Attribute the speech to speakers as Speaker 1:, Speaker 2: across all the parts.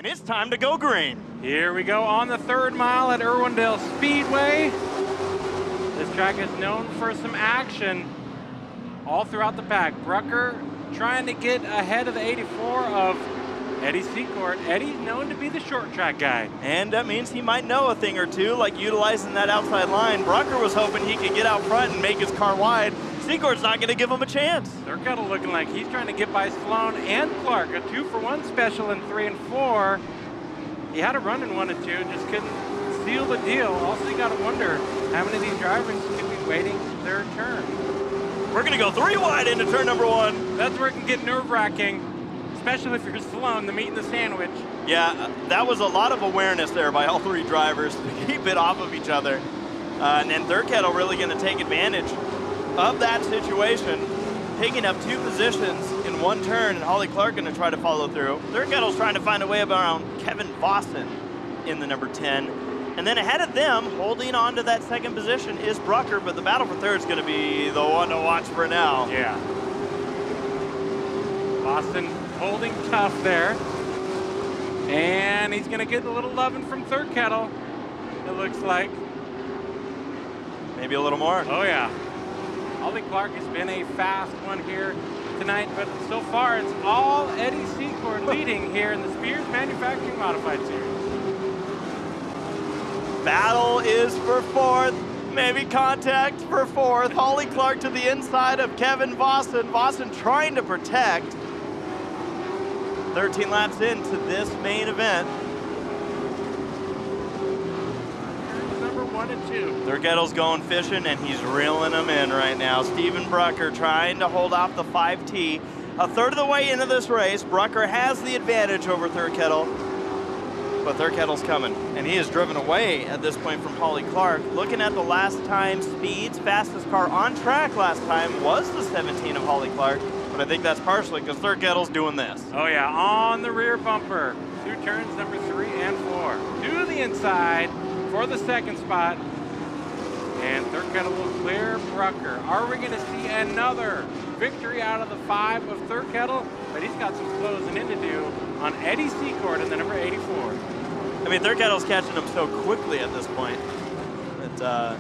Speaker 1: And it's time to go green.
Speaker 2: Here we go on the 3rd mile at Irwindale Speedway. This track is known for some action all throughout the pack. Brucker trying to get ahead of the 84 of Eddie Secord. Eddie's known to be the short track guy.
Speaker 1: And that means he might know a thing or two, like utilizing that outside line. Brucker was hoping he could get out front and make his car wide. Secord's not going to give him a chance.
Speaker 2: They're kind of looking like he's trying to get by Sloan and Clark. A 2-for-1 special in 3 and 4. He had a run in 1 and 2, just couldn't seal the deal. Also, you got to wonder how many of these drivers could be waiting their turn.
Speaker 1: We're going to go 3 wide into turn number 1.
Speaker 2: That's where it can get nerve-wracking, especially if you're Sloan, the meat and the sandwich.
Speaker 1: Yeah, that was a lot of awareness there by all 3 drivers to keep it off of each other. And then Thurkettle really going to take advantage of that situation, picking up 2 positions in 1 turn, and Holly Clark going to try to follow through. Thurkettle's trying to find a way around Kevin Boston in the number 10. And then ahead of them, holding on to that 2nd position, is Brucker, but the battle for 3rd is going to be the one to watch for now.
Speaker 2: Yeah. Boston holding tough there. And he's going to get a little loving from Thurkettle, it looks like.
Speaker 1: Maybe a little more.
Speaker 2: Oh, yeah. Holly Clark has been a fast one here tonight, but so far it's all Eddie Secord leading here in the Spears Manufacturing Modified Series.
Speaker 1: Battle is for 4th. Maybe contact for 4th. Holly Clark to the inside of Kevin Boston. Boston trying to protect. 13 laps into this main event.
Speaker 2: Number 1 and 2.
Speaker 1: Thurkettle's going fishing, and he's reeling them in right now. Steven Brucker trying to hold off the 5T. A third of the way into this race, Brucker has the advantage over Thurkettle, but Thurkettle's coming, and he is driven away at this point from Holly Clark. Looking at the last time speeds, fastest car on track last time was the 17 of Holly Clark, but I think that's partially because Thurkettle's doing this.
Speaker 2: Oh yeah, on the rear bumper. 2 turns, number 3 and 4. To the inside for the 2nd spot. And Thurkettle will clear Brucker. Are we going to see another victory out of the 5 of Thurkettle? But he's got some closing in to do on Eddie Secord in the number 84.
Speaker 1: I mean, Thurkettle's catching him so quickly at this point that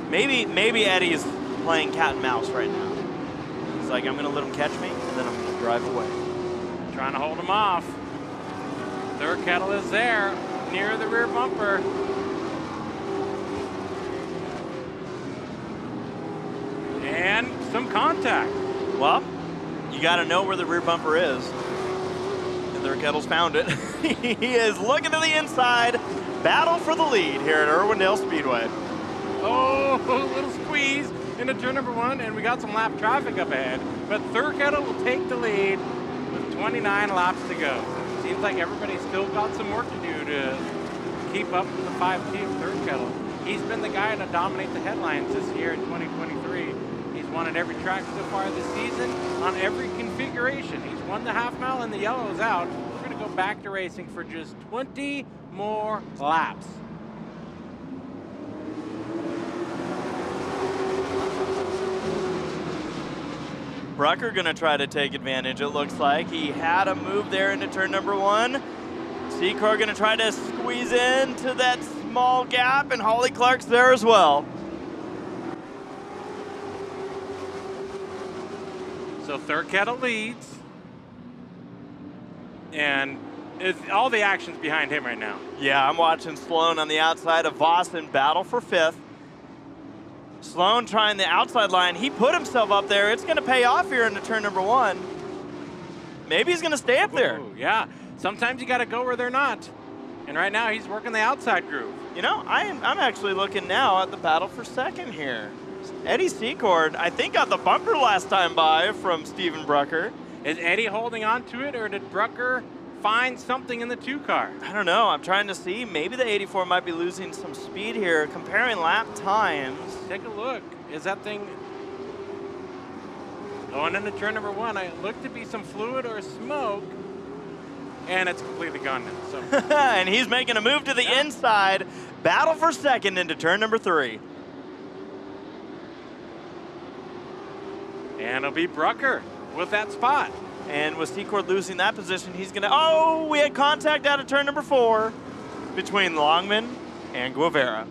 Speaker 1: maybe Eddie's playing cat and mouse right now. He's like, I'm going to let him catch me, and then I'm going to drive away.
Speaker 2: Trying to hold him off. Thurkettle is there near the rear bumper. And some contact.
Speaker 1: Well, you got to know where the rear bumper is. And Thurkettle's found it. He is looking to the inside. Battle for the lead here at Irwindale Speedway.
Speaker 2: Oh, a little squeeze into turn number 1, and we got some lap traffic up ahead. But Thurkettle will take the lead with 29 laps to go. Seems like everybody's still got some work to do to keep up with the 5T of Thurkettle. He's been the guy to dominate the headlines this year in 2023. He's won at every track so far this season on every configuration. He's won the half mile and the yellow is out. We're going to go back to racing for just 20 more laps.
Speaker 1: Brucker going to try to take advantage, it looks like. He had a move there into turn number 1. Secord going to try to squeeze into that small gap, and Holly Clark's there as well.
Speaker 2: So Thurkettle leads, and all the action's behind him right now.
Speaker 1: Yeah, I'm watching Sloan on the outside of Boston battle for 5th. Sloan trying the outside line. He put himself up there. It's going to pay off here into turn number 1. Maybe he's going to stay up there.
Speaker 2: Ooh, yeah, sometimes you got to go where they're not. And right now he's working the outside groove.
Speaker 1: You know, I'm actually looking now at the battle for 2nd here. Eddie Secord, I think, got the bumper last time by from Steven Brucker.
Speaker 2: Is Eddie holding on to it, or did Brucker find something in the 2 car?
Speaker 1: I don't know. I'm trying to see. Maybe the 84 might be losing some speed here. Comparing lap times.
Speaker 2: Take a look. Is that thing going into turn number 1? It looked to be some fluid or smoke, and it's completely gone now. So.
Speaker 1: And he's making a move to the inside. Battle for 2nd into turn number 3.
Speaker 2: And it'll be Brucker with that spot.
Speaker 1: And with Secord losing that position, he's gonna, oh, we had contact out of turn number 4 between Longman and Guevara.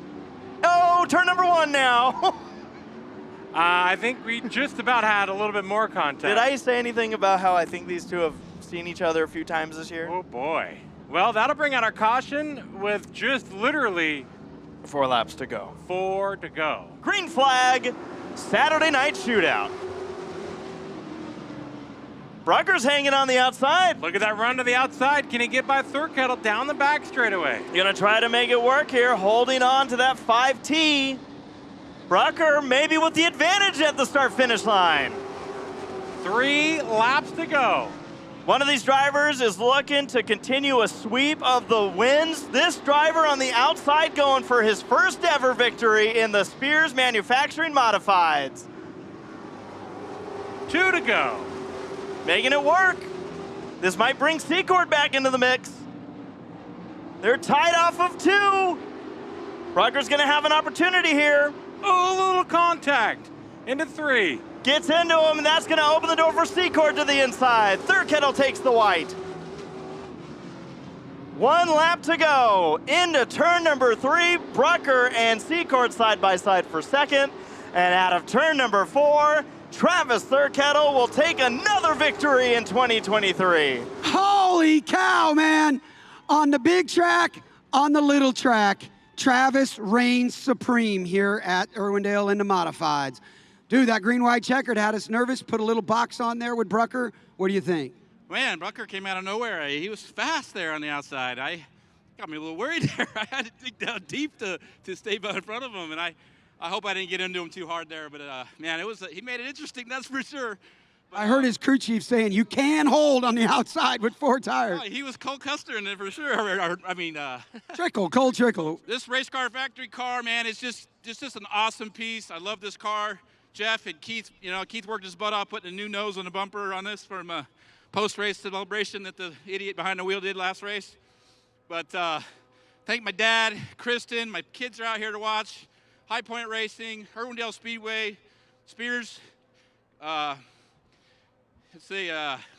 Speaker 1: Oh, turn number 1 now.
Speaker 2: I think we just about had a little bit more contact.
Speaker 1: Did I say anything about how I think these two have seen each other a few times this year?
Speaker 2: Oh boy. Well, that'll bring out our caution with just literally
Speaker 1: 4 laps to go.
Speaker 2: 4 to go.
Speaker 1: Green flag, Saturday night shootout. Brucker's hanging on the outside.
Speaker 2: Look at that run to the outside. Can he get by Thurkettle down the back straightaway?
Speaker 1: Gonna try to make it work here, holding on to that 5T. Brucker maybe with the advantage at the start-finish line.
Speaker 2: 3 laps to go.
Speaker 1: One of these drivers is looking to continue a sweep of the wins. This driver on the outside going for his first ever victory in the Spears Manufacturing Modifieds.
Speaker 2: 2 to go.
Speaker 1: Making it work. This might bring Secord back into the mix. They're tied off of 2. Brucker's gonna have an opportunity here.
Speaker 2: Oh, a little contact into 3.
Speaker 1: Gets into him, and that's gonna open the door for Secord to the inside. Thurkettle takes the white. 1 lap to go. Into turn number 3, Brucker and Secord side by side for second. And out of turn number 4, Travis Thurkettle will take another victory in 2023.
Speaker 3: Holy cow, man. On the big track, on the little track, Travis reigns supreme here at Irwindale in the Modifieds. Dude, that green-white checkered had us nervous. Put a little box on there with Brucker. What do you think?
Speaker 4: Man, Brucker came out of nowhere. He was fast there on the outside. I got me a little worried there. I had to dig down deep to stay in front of him, and I hope I didn't get into him too hard there. But man, he made it interesting. That's for sure. But,
Speaker 3: I heard his crew chief saying you can hold on the outside with 4 tires.
Speaker 4: He was Cole Custer in it for sure.
Speaker 3: Trickle, cold trickle.
Speaker 4: This race car factory car, man, is just an awesome piece. I love this car. Jeff and Keith, Keith worked his butt off putting a new nose on the bumper on this from a post-race celebration that the idiot behind the wheel did last race. But thank my dad, Kristen, my kids are out here to watch. High Point Racing, Irwindale Speedway, Spears. Let's see,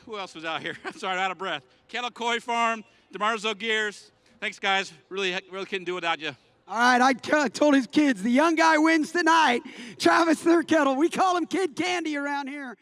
Speaker 4: who else was out here? I'm sorry, I'm out of breath. Kettle Koi Farm, DeMarzo Gears. Thanks, guys. Really couldn't do without you.
Speaker 3: All right, I told his kids, the young guy wins tonight. Travis Thurkettle, we call him Kid Candy around here.